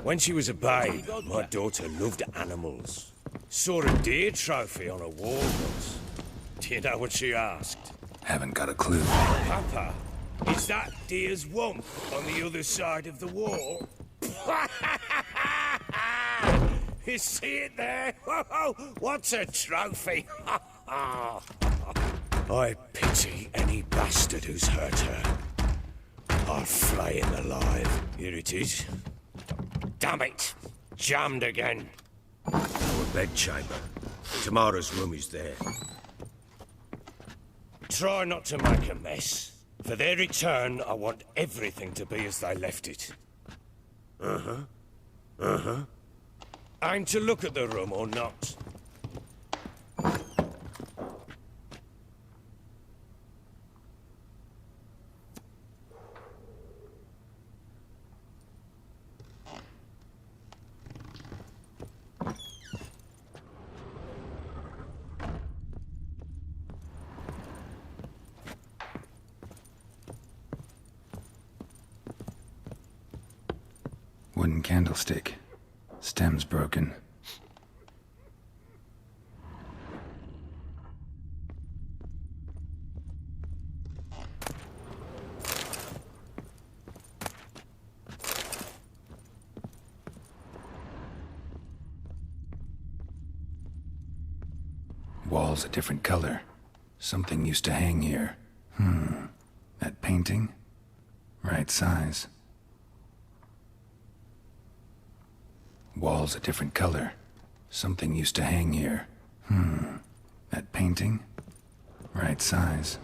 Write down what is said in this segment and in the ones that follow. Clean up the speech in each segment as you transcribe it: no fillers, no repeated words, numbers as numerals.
When she was a babe, my daughter loved animals. Saw a deer trophy on a wall once. Do you know what she asked? Haven't got a clue. Papa, is that deer's wump on the other side of the wall? You see it there? Whoa, what's a trophy? I pity any bastard who's hurt her. I'll flay him alive. Here it is. Damn it! Jammed again. Our bedchamber. Tamara's room is there. Try not to make a mess. For their return, I want everything to be as they left it. Aim to look at the room or not? Wooden candlestick. Stem's broken. Wall's a different color. Something used to hang here. That painting? Right size. Wall's a different color. Something used to hang here. That painting? Right size.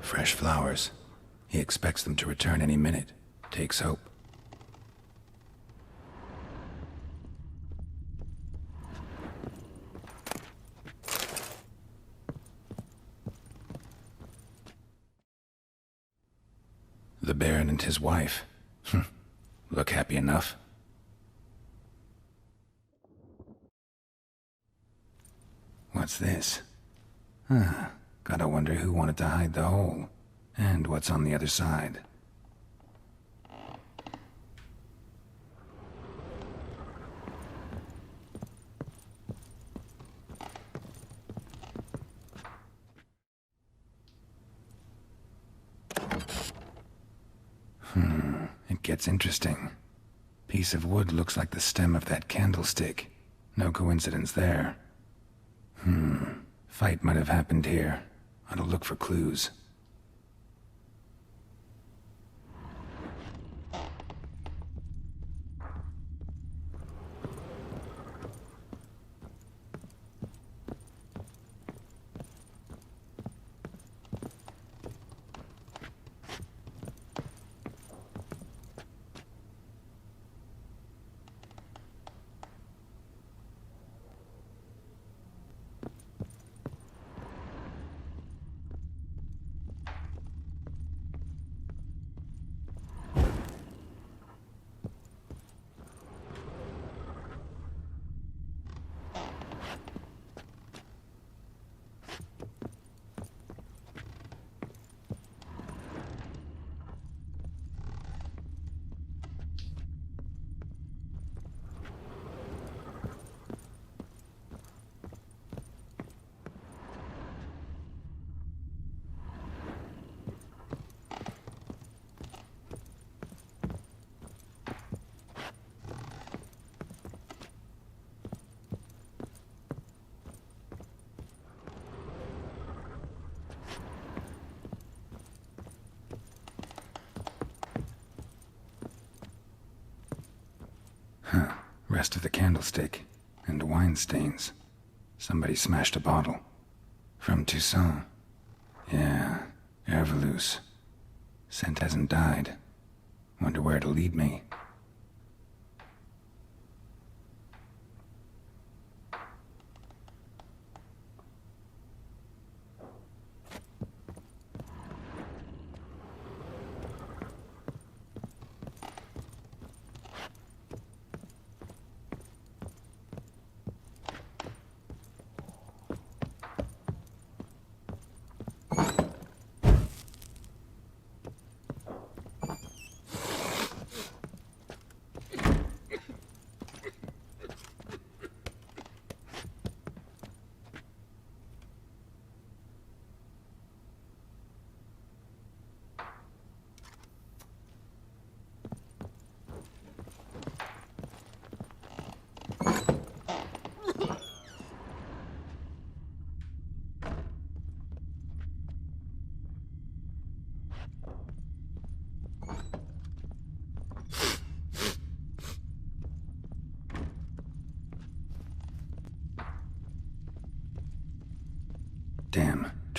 Fresh flowers. He expects them to return any minute. Takes hope. The Baron and his wife. Look happy enough. What's this? Gotta wonder who wanted to hide the hole. And what's on the other side. It gets interesting. Piece of wood looks like the stem of that candlestick. No coincidence there. Fight might have happened here. Ought to look for clues. Rest of the candlestick, and wine stains. Somebody smashed a bottle. From Toussaint. Yeah, Herveloos. Scent hasn't died. Wonder where it'll lead me.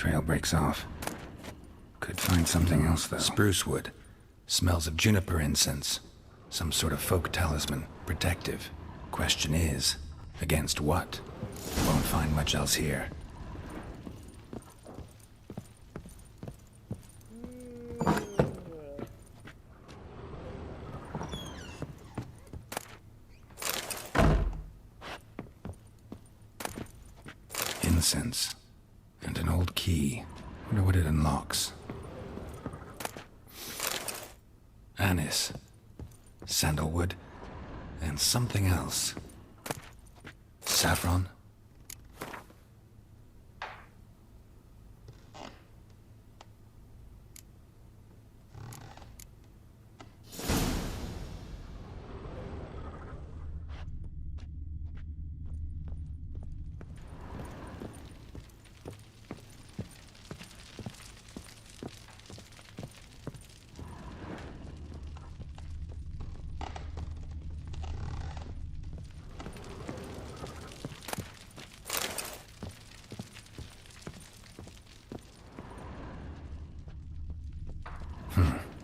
Trail breaks off. Could find something else, though. Spruce wood. Smells of juniper incense. Some sort of folk talisman. Protective. Question is, against what? Won't find much else here. Incense. And an old key. Wonder what it unlocks. Anise. Sandalwood. And something else. Saffron?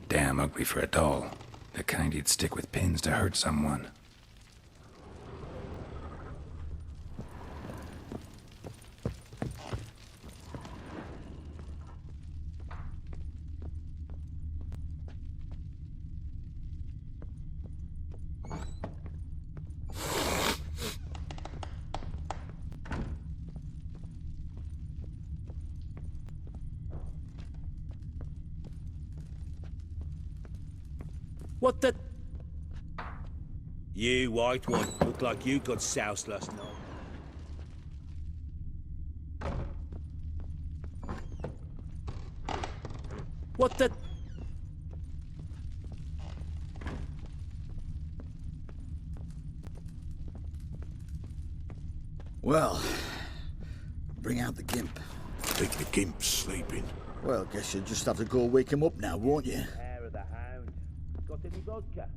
Damn ugly for a doll. The kind you'd stick with pins to hurt someone. What the? You white one, look like you got soused last night. What the? Well, bring out the gimp. Think the gimp's sleeping. Well, guess you'll just have to go wake him up now, won't you? Hair of the hound. Got any vodka?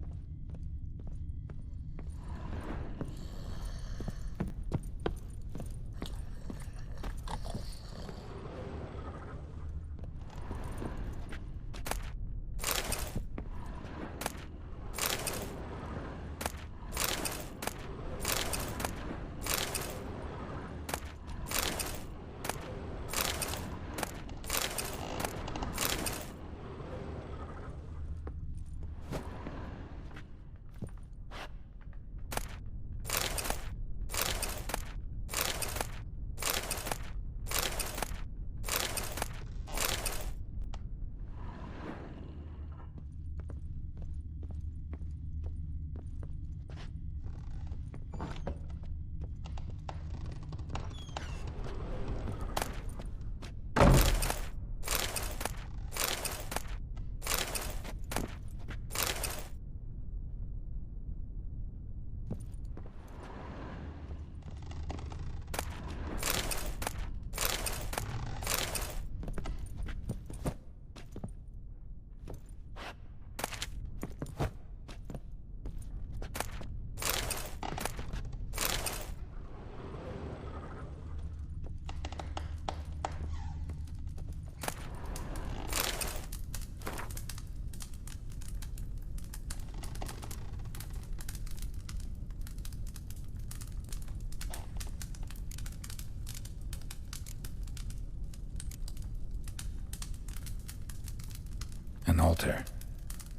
An altar.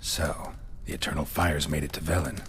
So, the eternal fires made it to Velen.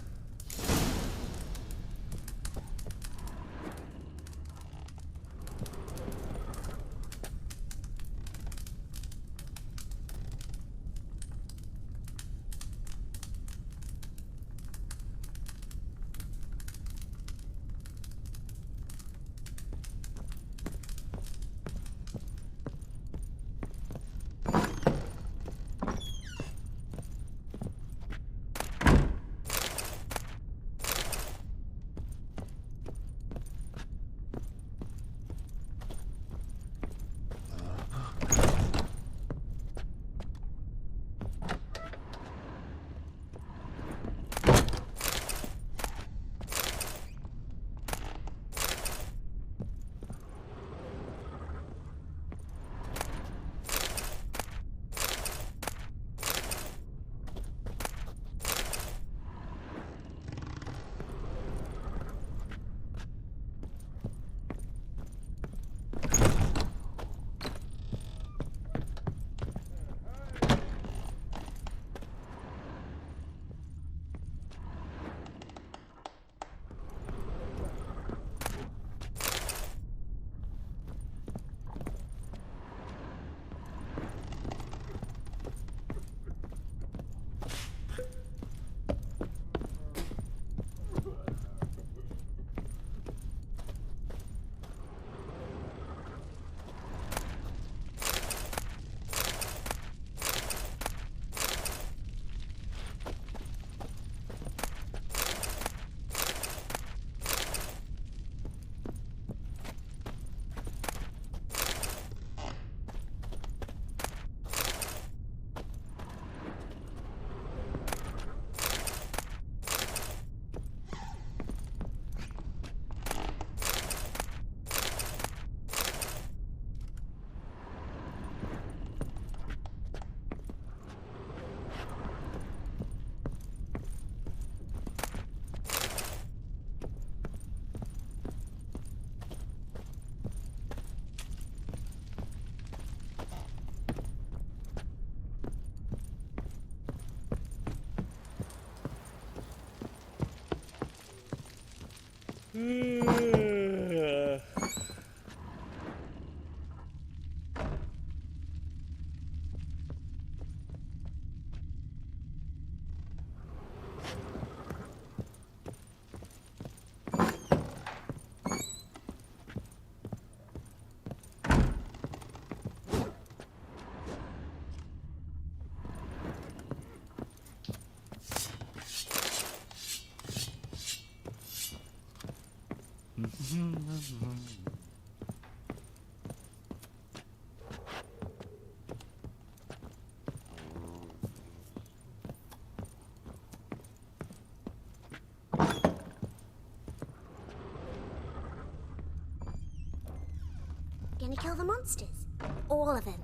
Gonna kill the monsters? All of them.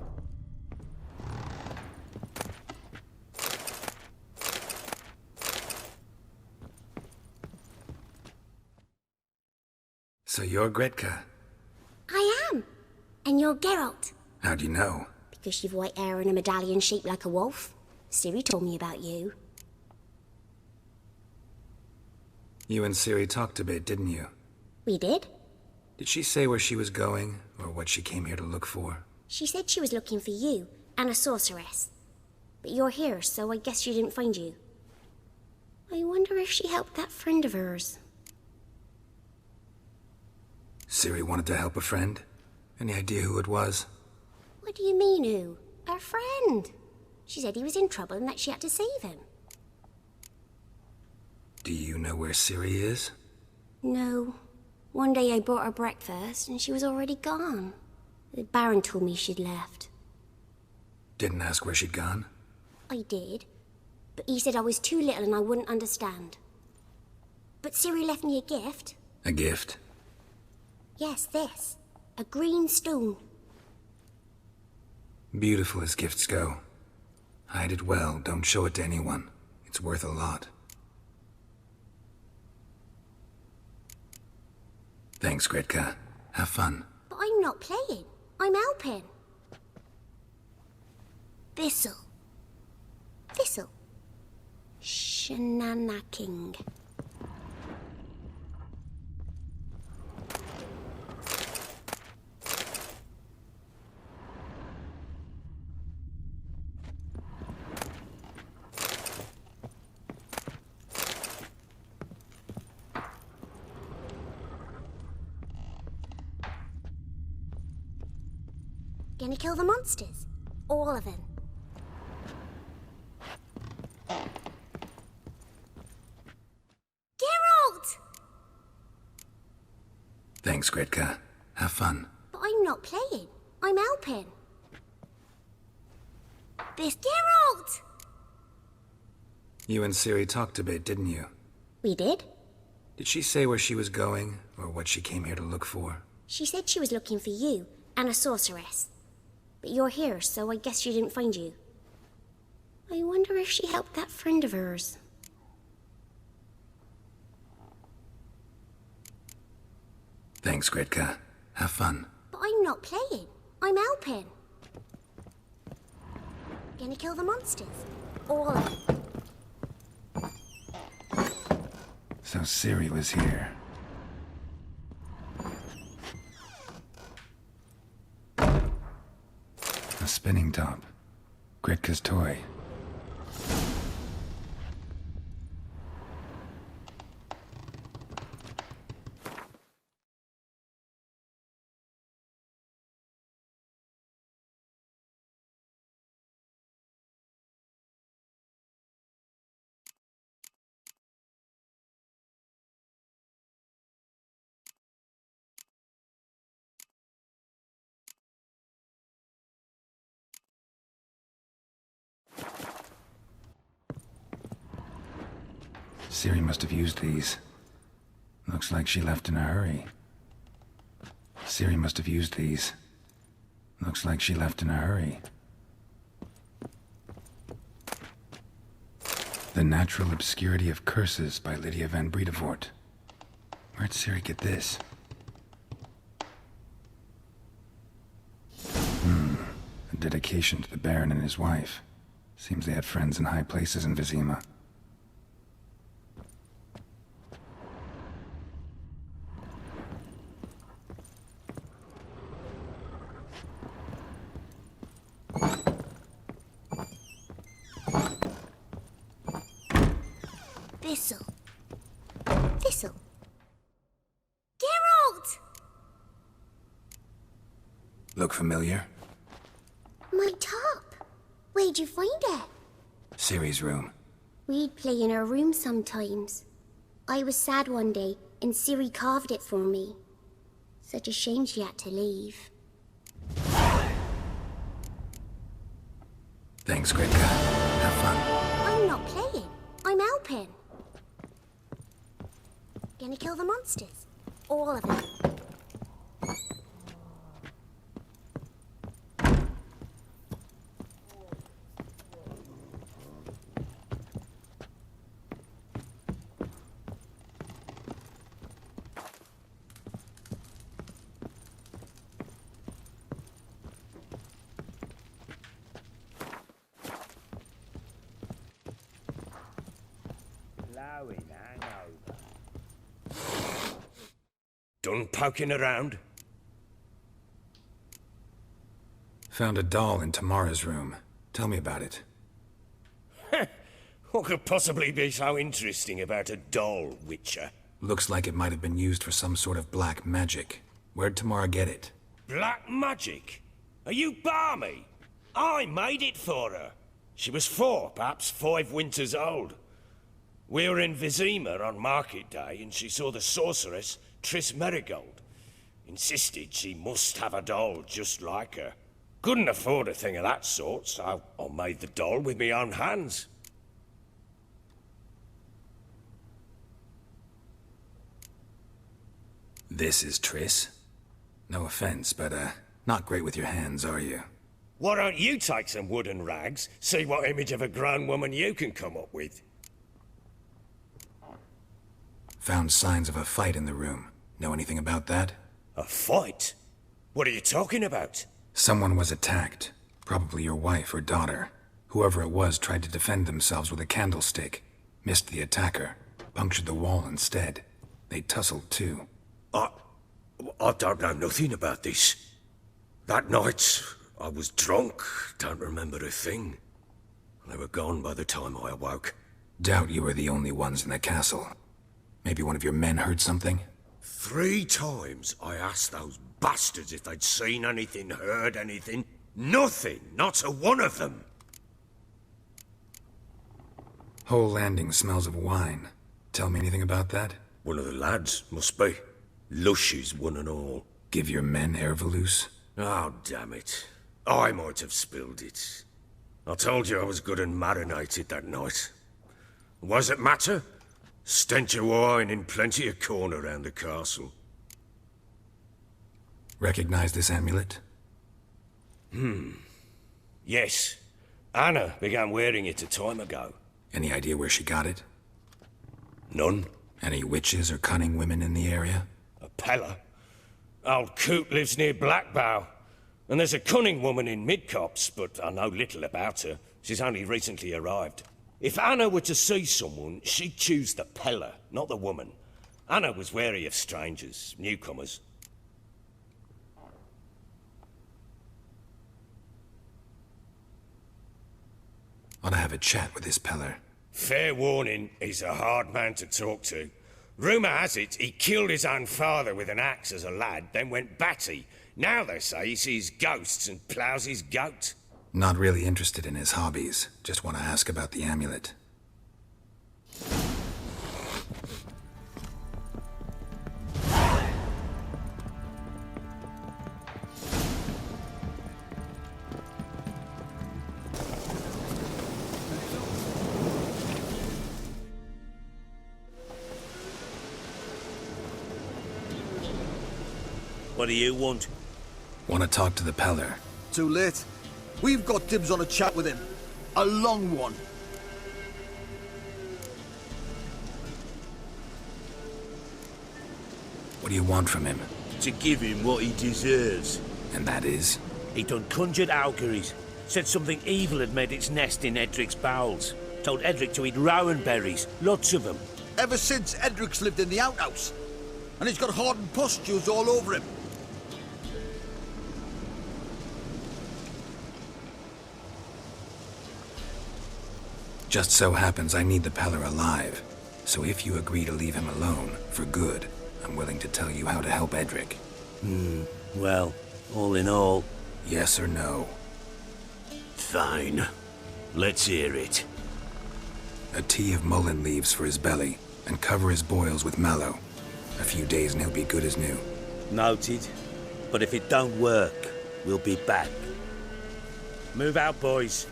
So you're Gretka. I am. And you're Geralt. How do you know? Because you've white hair and a medallion shaped like a wolf. Siri told me about you. You and Ciri talked a bit, didn't you? We did? Did she say where she was going, or what she came here to look for? She said she was looking for you and a sorceress. But you're here, so I guess she didn't find you. I wonder if she helped that friend of hers. Ciri wanted to help a friend? Any idea who it was? What do you mean, who? Our friend. She said he was in trouble and that she had to save him. Do you know where Ciri is? No. One day I brought her breakfast and she was already gone. The Baron told me she'd left. Didn't ask where she'd gone? I did. But he said I was too little and I wouldn't understand. But Ciri left me a gift. A gift? Yes, this. A green stone. Beautiful as gifts go. Hide it well, don't show it to anyone. It's worth a lot. Thanks, Gretka. Have fun. But I'm not playing. I'm helping. Thistle. Thistle. Shanana King. Gonna kill the monsters? All of them. Geralt! Thanks, Gretka. Have fun. But I'm not playing. I'm helping. This Geralt! You and Ciri talked a bit, didn't you? We did? Did she say where she was going, or what she came here to look for? She said she was looking for you and a sorceress. But you're here, so I guess she didn't find you. I wonder if she helped that friend of hers. Thanks, Gretka. Have fun. But I'm not playing. I'm helping. Gonna kill the monsters? All of them. So Ciri was here. A spinning top. Gretka's toy. Ciri must have used these. Looks like she left in a hurry. Ciri must have used these. Looks like she left in a hurry. The Natural Obscurity of Curses by Lydia van Bredevoort. Where'd Ciri get this? A dedication to the Baron and his wife. Seems they had friends in high places in Vizima. Thistle. Thistle. Geralt! Look familiar? My top. Where'd you find it? Ciri's room. We'd play in her room sometimes. I was sad one day, and Ciri carved it for me. Such a shame she had to leave. Thanks, Gridka. Have fun. I'm not playing. I'm helping. Gonna kill the monsters. All of them. Done poking around? Found a doll in Tamara's room. Tell me about it. What could possibly be so interesting about a doll, Witcher? Looks like it might have been used for some sort of black magic. Where'd Tamara get it? Black magic? Are you balmy? I made it for her. She was 4, perhaps 5 winters old. We were in Vizima on market day, and she saw the sorceress, Triss Merigold. Insisted she must have a doll just like her. Couldn't afford a thing of that sort, so I made the doll with my own hands. This is Triss. No offense, but, not great with your hands, are you? Why don't you take some wooden rags, see what image of a grown woman you can come up with? Found signs of a fight in the room. Know anything about that? A fight? What are you talking about? Someone was attacked. Probably your wife or daughter. Whoever it was tried to defend themselves with a candlestick. Missed the attacker. Punctured the wall instead. They tussled too. I don't know nothing about this. That night, I was drunk. Don't remember a thing. They were gone by the time I awoke. Doubt you were the only ones in the castle. Maybe one of your men heard something? 3 times I asked those bastards if they'd seen anything, heard anything. Nothing, not a one of them. Whole landing smells of wine. Tell me anything about that? One of the lads, must be. Lushes, one and all. Give your men Ervalus? Oh, damn it. I might have spilled it. I told you I was good and marinated that night. What does it matter? Stench of wine in plenty of corn around the castle. Recognize this amulet? Yes. Anna began wearing it a time ago. Any idea where she got it? None. Any witches or cunning women in the area? A Pella. Old Coot lives near Blackbow. And there's a cunning woman in Midcopse, but I know little about her. She's only recently arrived. If Anna were to see someone, she'd choose the Pella, not the woman. Anna was wary of strangers, newcomers. Ought to have a chat with this Peller. Fair warning, he's a hard man to talk to. Rumour has it he killed his own father with an axe as a lad, then went batty. Now they say he sees ghosts and ploughs his goat. Not really interested in his hobbies. Just want to ask about the amulet. What do you want? Want to talk to the Peller. Too late. We've got dibs on a chat with him. A long one. What do you want from him? To give him what he deserves. And that is? He done conjured auguries. Said something evil had made its nest in Edric's bowels. Told Edric to eat rowan berries, lots of them. Ever since Edric's lived in the outhouse. And he's got hardened pustules all over him. Just so happens I need the Peller alive. So if you agree to leave him alone, for good, I'm willing to tell you how to help Edric. Well, all in all... Yes or no? Fine. Let's hear it. A tea of mullein leaves for his belly, and cover his boils with mallow. A few days and he'll be good as new. Noted. But if it don't work, we'll be back. Move out, boys.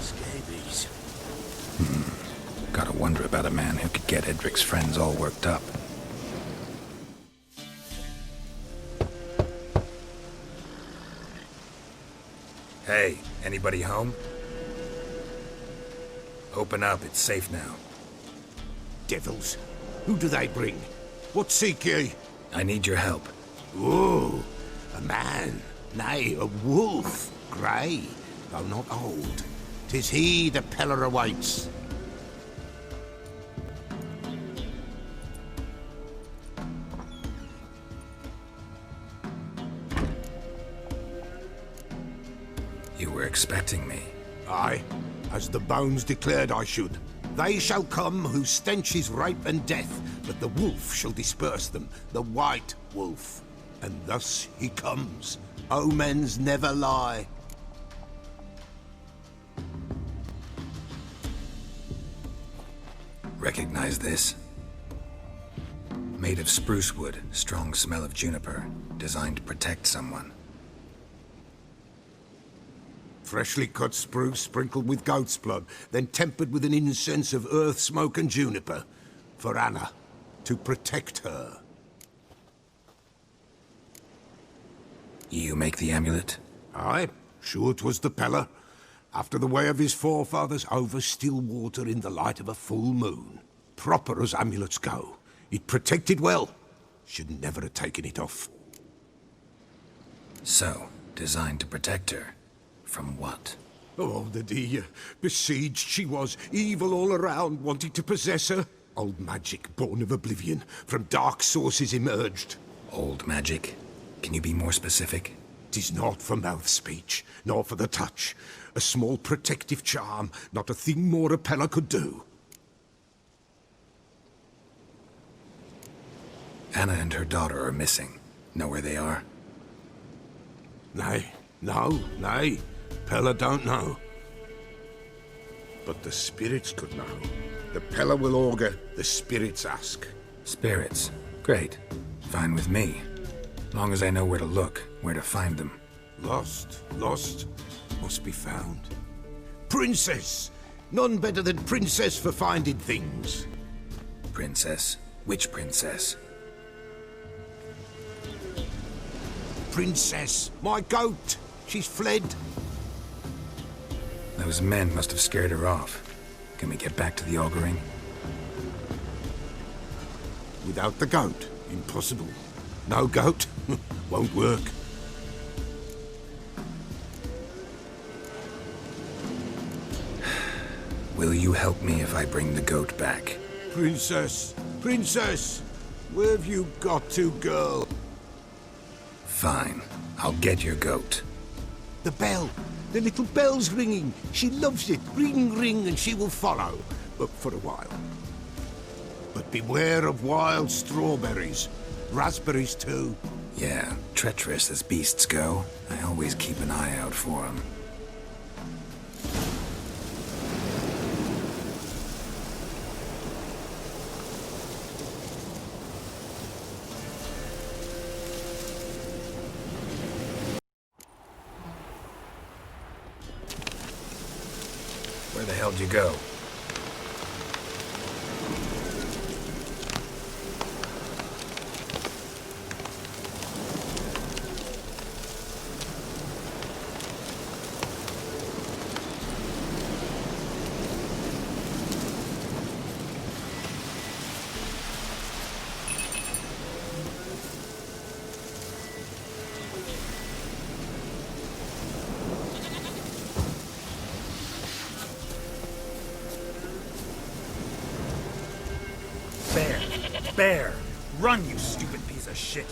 Scabies. Gotta wonder about a man who could get Edric's friends all worked up. Hey, anybody home? Open up, it's safe now. Devils. Who do they bring? What seek ye? I need your help. Ooh, a man. Nay, a wolf. Grey, though not old. 'Tis he the Peller awaits. You were expecting me. Aye, as the bones declared I should. They shall come whose stench is rape and death, but the wolf shall disperse them, the white wolf. And thus he comes. Omens never lie. Recognize this? Made of spruce wood, strong smell of juniper, designed to protect someone. Freshly cut spruce sprinkled with goat's blood, then tempered with an incense of earth, smoke and juniper. For Anna, to protect her. You make the amulet? Aye, sure 'twas the Peller. After the way of his forefathers, over still water in the light of a full moon. Proper as amulets go. It protected well. Should never have taken it off. So, designed to protect her. From what? Oh, the dear. Besieged she was, evil all around, wanting to possess her. Old magic, born of oblivion, from dark sources emerged. Old magic? Can you be more specific? 'Tis not for mouth speech, nor for the touch. A small protective charm, not a thing more a Peller could do. Anna and her daughter are missing. Know where they are? Nay, nay. Peller don't know. But the spirits could know. The Peller will augur, the spirits ask. Spirits. Great. Fine with me. Long as I know where to look, where to find them. Lost, must be found. Princess! None better than Princess for finding things. Princess? Which princess? Princess, my goat! She's fled. Those men must have scared her off. Can we get back to the auguring? Without the goat, impossible. No goat, won't work. Will you help me if I bring the goat back? Princess, where have you got to, girl? Fine. I'll get your goat. The bell, the little bell's ringing. She loves it. Ring, ring, and she will follow. But for a while. But beware of wild strawberries. Raspberries, too. Yeah, treacherous as beasts go. I always keep an eye out for them. Where the hell did you go? Bear! Run, you stupid piece of shit!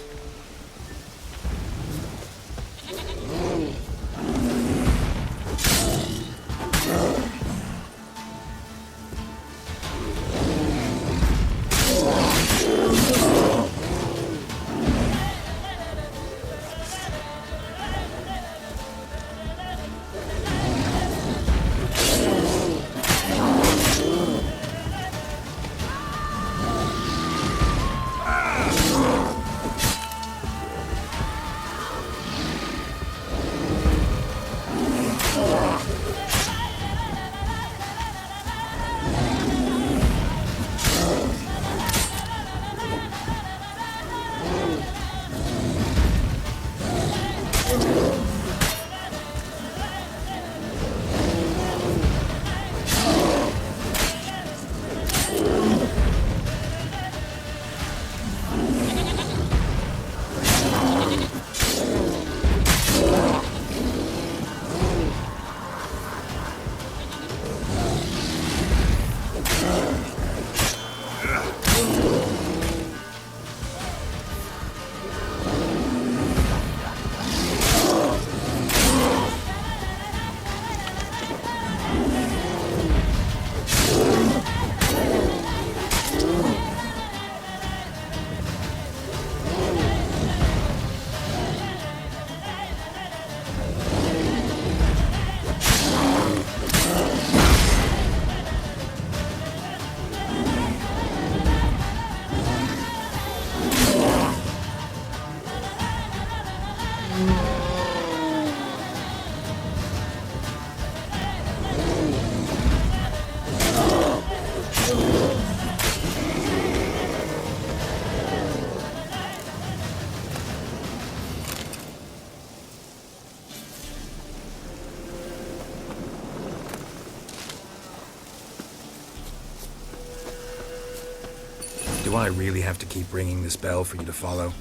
Do I really have to keep ringing this bell for you to follow?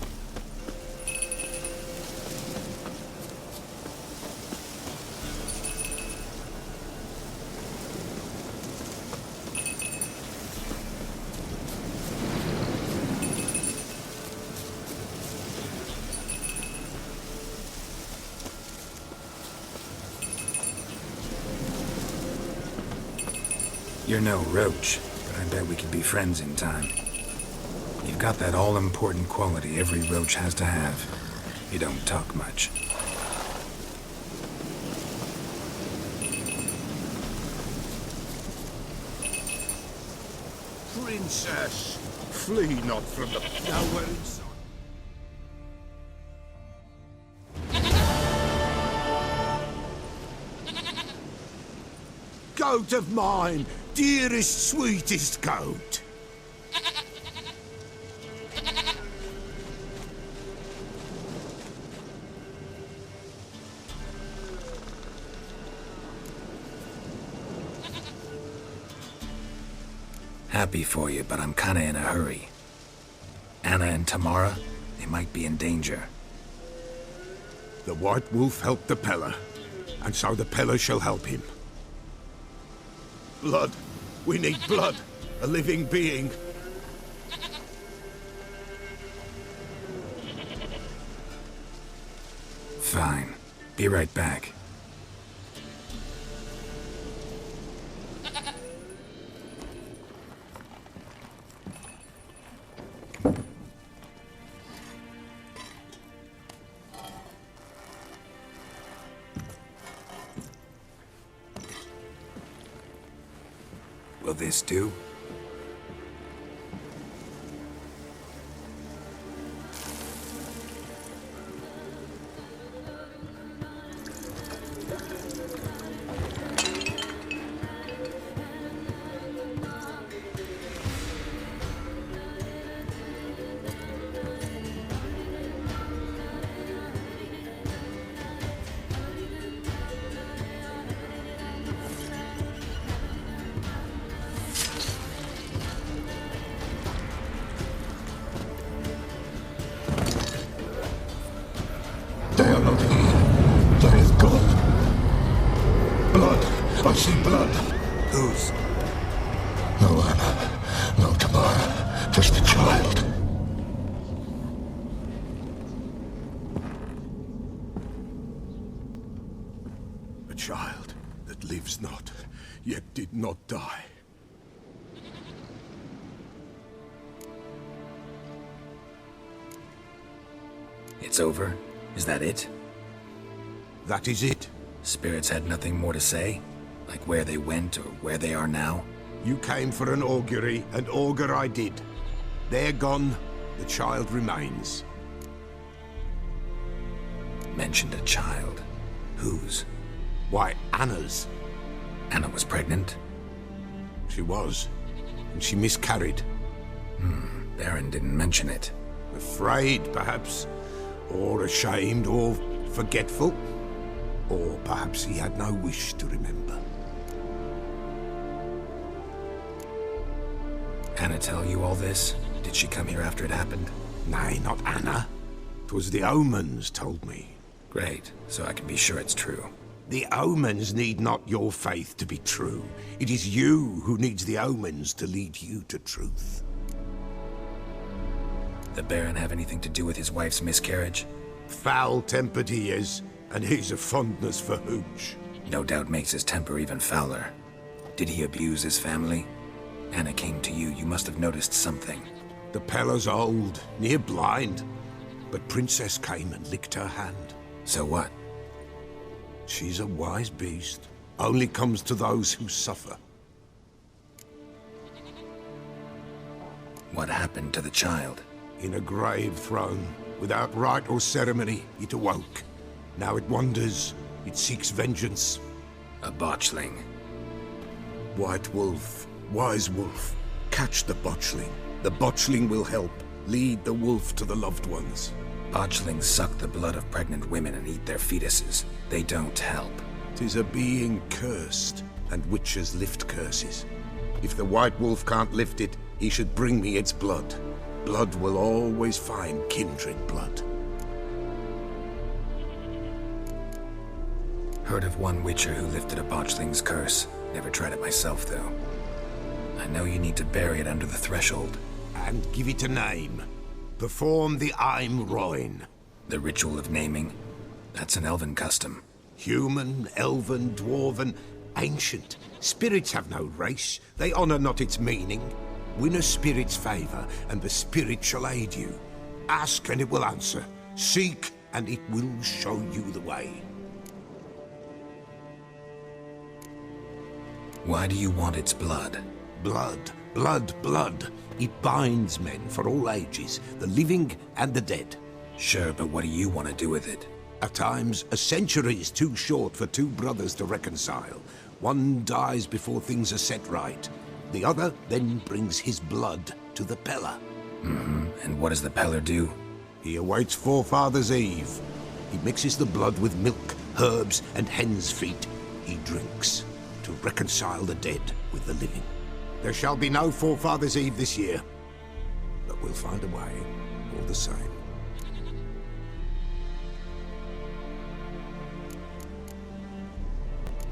You're no roach, but I bet we could be friends in time. You've got that all-important quality every roach has to have. You don't talk much. Princess, flee not from the power inside. Goat of mine, dearest, sweetest goat. Happy for you, but I'm kinda in a hurry. Anna and Tamara, they might be in danger. The White Wolf helped the Peller, and so the Peller shall help him. Blood. We need blood. A living being. Fine. Be right back. Will this do? They are not here. There is God. Blood. I see blood. Whose? No Anna. No Tamara. Just the child. A child that lives not, yet did not die. It's over? Is that it? That is it. Spirits had nothing more to say? Like where they went or where they are now? You came for an augury, and augur I did. They're gone. The child remains. Mentioned a child. Whose? Why, Anna's. Anna was pregnant? She was. And she miscarried. Baron didn't mention it. Afraid, perhaps. Or ashamed, or forgetful. Or perhaps he had no wish to remember. Anna tell you all this? Did she come here after it happened? Nay, not Anna. 'Twas the omens told me. Great, so I can be sure it's true. The omens need not your faith to be true. It is you who needs the omens to lead you to truth. The Baron have anything to do with his wife's miscarriage? Foul-tempered he is, and he's a fondness for hooch. No doubt makes his temper even fouler. Did he abuse his family? Anna came to you, you must have noticed something. The Peller's old, near blind, but Princess came and licked her hand. So what? She's a wise beast, only comes to those who suffer. What happened to the child? In a grave thrown, Without rite or ceremony, it awoke. Now it wanders. It seeks vengeance. A botchling. White wolf, wise wolf, catch the botchling. The botchling will help. Lead the wolf to the loved ones. Botchlings suck the blood of pregnant women and eat their fetuses. They don't help. 'Tis a being cursed, and witches lift curses. If the white wolf can't lift it, he should bring me its blood. Blood will always find kindred blood. Heard of one witcher who lifted a botchling's curse. Never tried it myself, though. I know you need to bury it under the threshold. And give it a name. Perform the Aim Roin. The ritual of naming? That's an elven custom. Human, elven, dwarven, ancient. Spirits have no race. They honor not its meaning. Win a spirit's favor, and the spirit shall aid you. Ask, and it will answer. Seek, and it will show you the way. Why do you want its blood? Blood, blood, blood. It binds men for all ages, the living and the dead. Sure, but what do you want to do with it? At times, a century is too short for two brothers to reconcile. One dies before things are set right. The other then brings his blood to the Peller. And what does the Peller do? He awaits Forefather's Eve. He mixes the blood with milk, herbs, and hen's feet. He drinks to reconcile the dead with the living. There shall be no Forefather's Eve this year, but we'll find a way, all the same.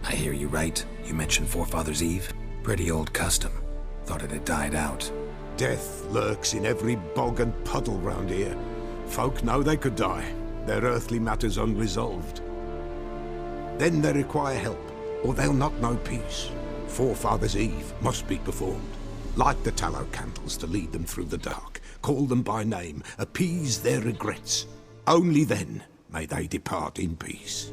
I hear you right. You mentioned Forefather's Eve. Pretty old custom. Thought it had died out. Death lurks in every bog and puddle round here. Folk know they could die, their earthly matters unresolved. Then they require help, or they'll not know peace. Forefather's Eve must be performed. Light the tallow candles to lead them through the dark. Call them by name, appease their regrets. Only then may they depart in peace.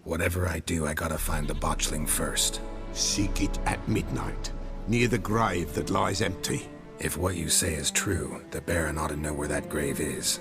Whatever I do, I gotta find the botchling first. Seek it at midnight, near the grave that lies empty. If what you say is true, the Baron ought to know where that grave is.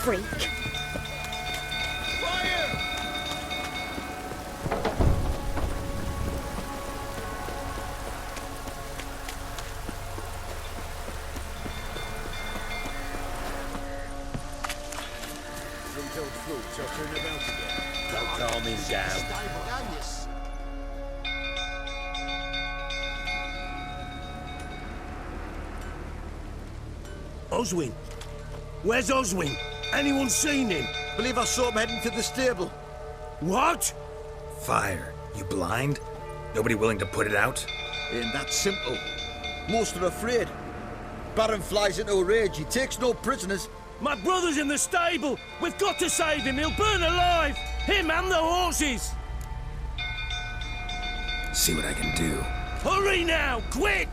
Freak. Don't calm him down. Oswin? Where's Oswin? Anyone seen him? Believe I saw him heading to the stable. What? Fire. You blind? Nobody willing to put it out? Ain't that simple. Most are afraid. Baron flies into a rage. He takes no prisoners. My brother's in the stable. We've got to save him. He'll burn alive. Him and the horses. See what I can do. Hurry now, quick!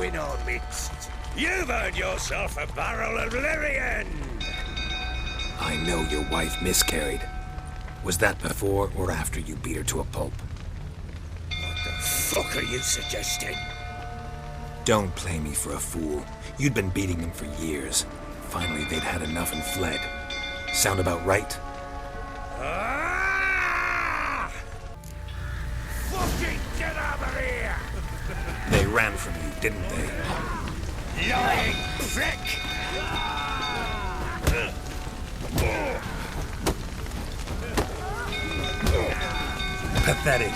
in our midst. You've earned yourself a barrel of Lyrian! I know your wife miscarried. Was that before or after you beat her to a pulp? What the fuck are you suggesting? Don't play me for a fool. You'd been beating them for years. Finally, they'd had enough and fled. Sound about right? Ah! Fucking get over here! They ran from you, didn't they? Lying prick! Pathetic.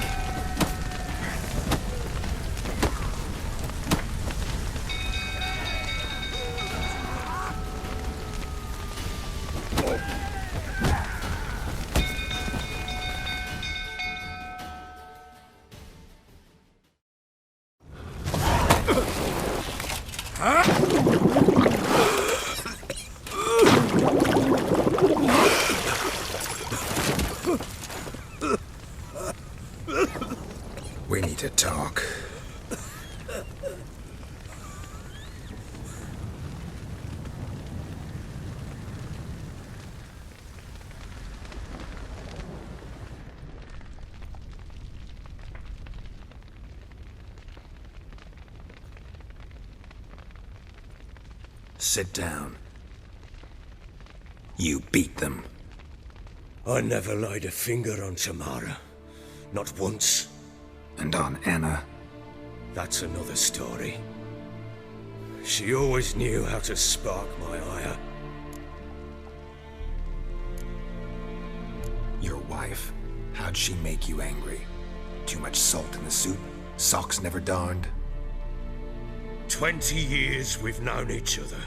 We need to talk. Sit down. You beat them. I never laid a finger on Tamara. Not once. And on Anna. That's another story. She always knew how to spark my ire. Your wife? How'd she make you angry? Too much salt in the soup? Socks never darned? 20 years we've known each other.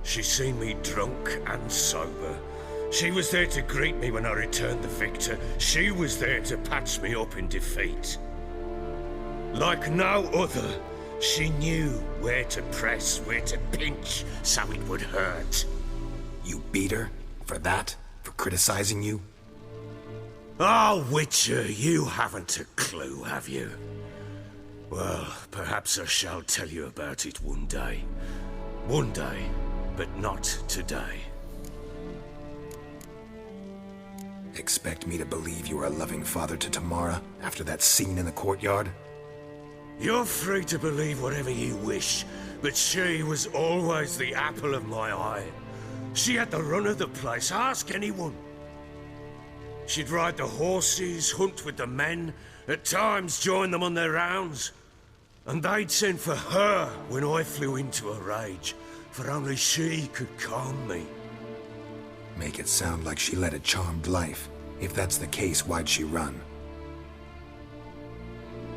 She's seen me drunk and sober. She was there to greet me when I returned the victor. She was there to patch me up in defeat. Like no other, she knew where to press, where to pinch, so it would hurt. You beat her? For that? For criticizing you? Oh, Witcher, you haven't a clue, have you? Well, perhaps I shall tell you about it one day. One day, but not today. Expect me to believe you are a loving father to Tamara after that scene in the courtyard? You're free to believe whatever you wish, but she was always the apple of my eye. She had the run of the place, ask anyone. She'd ride the horses, hunt with the men, at times join them on their rounds. And they'd send for her when I flew into a rage, for only she could calm me. Make it sound like she led a charmed life. If that's the case, why'd she run?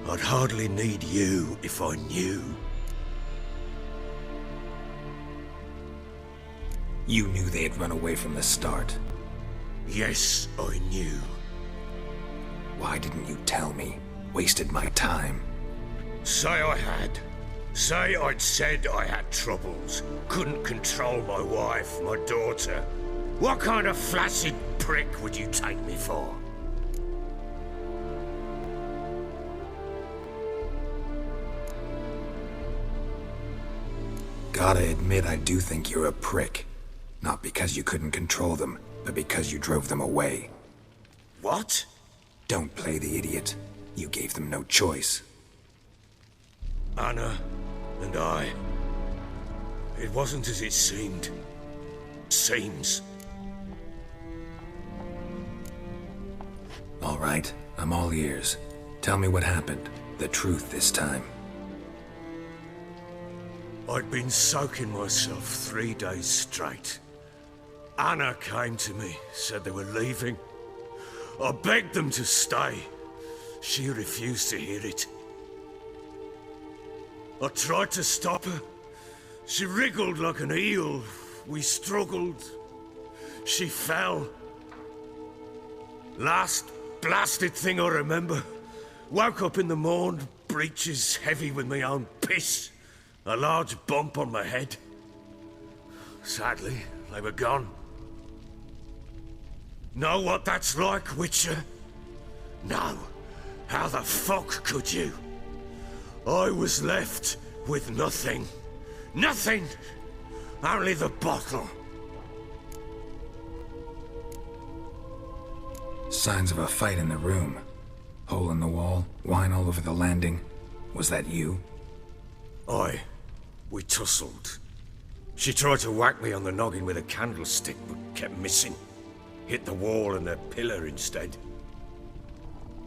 I'd hardly need you if I knew. You knew they had run away from the start. Yes, I knew. Why didn't you tell me? Wasted my time. Say I had. Say I'd said I had troubles. Couldn't control my wife, my daughter. What kind of flaccid prick would you take me for? Gotta admit, I do think you're a prick. Not because you couldn't control them, but because you drove them away. What? Don't play the idiot. You gave them no choice. Anna and I. It wasn't as it seemed. Seems. All right, I'm all ears. Tell me what happened. The truth this time. I'd been soaking myself 3 days straight. Anna came to me, said they were leaving. I begged them to stay. She refused to hear it. I tried to stop her. She wriggled like an eel. We struggled. She fell. Last blasted thing I remember. Woke up in the morn, breeches heavy with my own piss. A large bump on my head. Sadly, they were gone. Know what that's like, Witcher? No. How the fuck could you? I was left with nothing. Nothing! Only the bottle. Signs of a fight in the room. Hole in the wall, wine all over the landing. Was that you? We tussled. She tried to whack me on the noggin with a candlestick, but kept missing. Hit the wall and the pillar instead.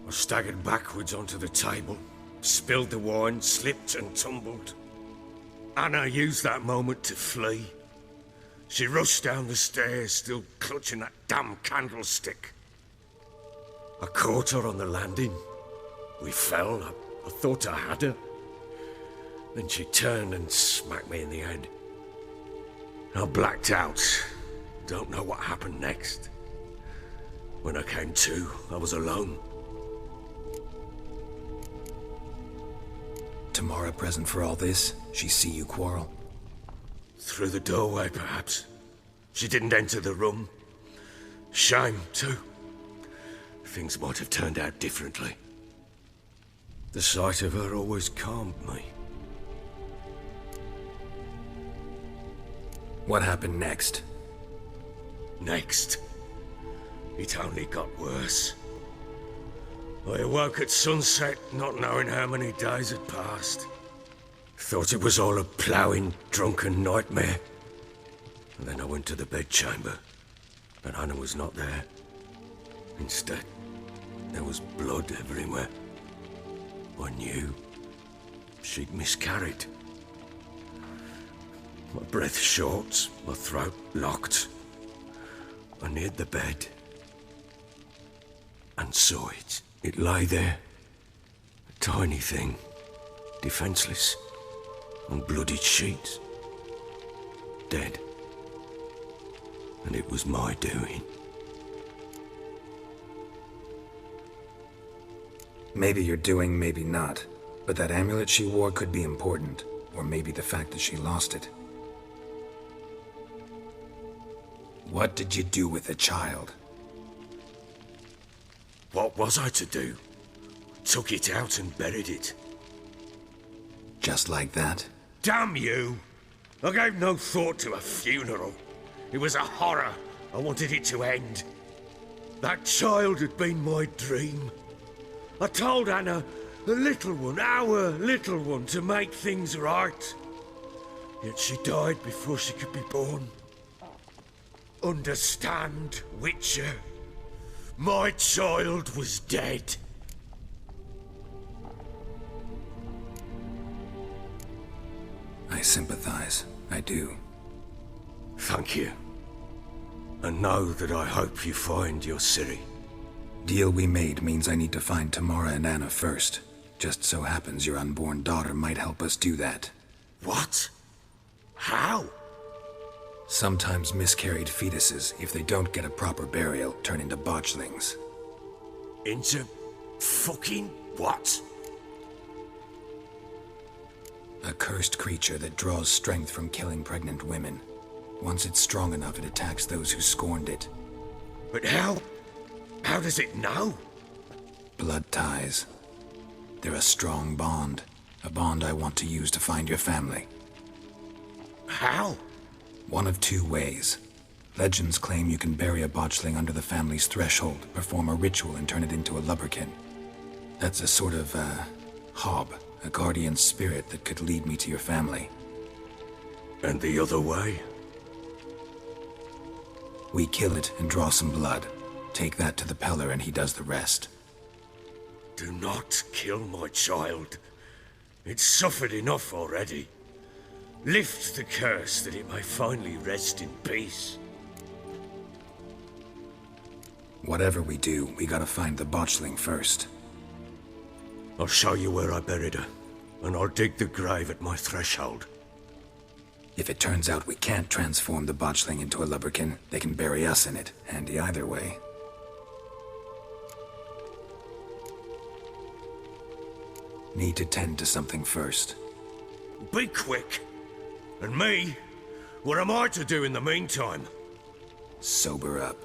I staggered backwards onto the table, spilled the wine, slipped and tumbled. Anna used that moment to flee. She rushed down the stairs, still clutching that damn candlestick. I caught her on the landing. We fell. I thought I had her. Then she turned and smacked me in the head. I blacked out. Don't know what happened next. When I came to, I was alone. Tamara present for all this? She see you quarrel? Through the doorway, perhaps. She didn't enter the room. Shame, too. Things might have turned out differently. The sight of her always calmed me. What happened next? Next, it only got worse. I awoke at sunset, not knowing how many days had passed. Thought it was all a ploughing, drunken nightmare. And then I went to the bedchamber, but Anna was not there. Instead, there was blood everywhere. I knew she'd miscarried. My breath short, my throat locked. I neared the bed and saw it. It lay there, a tiny thing, defenseless, on bloodied sheets, dead. And it was my doing. Maybe you're doing, maybe not. But that amulet she wore could be important. Or maybe the fact that she lost it. What did you do with the child? What was I to do? Took it out and buried it. Just like that? Damn you! I gave no thought to a funeral. It was a horror. I wanted it to end. That child had been my dream. I told Anna, the little one, our little one, to make things right. Yet she died before she could be born. Understand, Witcher? My child was dead. I sympathize. I do. Thank you. And know that I hope you find your Ciri. Deal we made means I need to find Tamara and Anna first. Just so happens your unborn daughter might help us do that. What? How? Sometimes miscarried fetuses, if they don't get a proper burial, turn into botchlings. Into fucking what? A cursed creature that draws strength from killing pregnant women. Once it's strong enough, it attacks those who scorned it. But how? How does it know? Blood ties. They're a strong bond. A bond I want to use to find your family. How? One of two ways. Legends claim you can bury a botchling under the family's threshold, perform a ritual, and turn it into a lubberkin. That's a sort of, hob, a guardian spirit that could lead me to your family. And the other way? We kill it and draw some blood. Take that to the Peller and he does the rest. Do not kill my child. It's suffered enough already. Lift the curse that it may finally rest in peace. Whatever we do, we gotta find the botchling first. I'll show you where I buried her, and I'll dig the grave at my threshold. If it turns out we can't transform the botchling into a lubberkin, they can bury us in it. Handy either way. Need to tend to something first. Be quick. And me? What am I to do in the meantime? Sober up.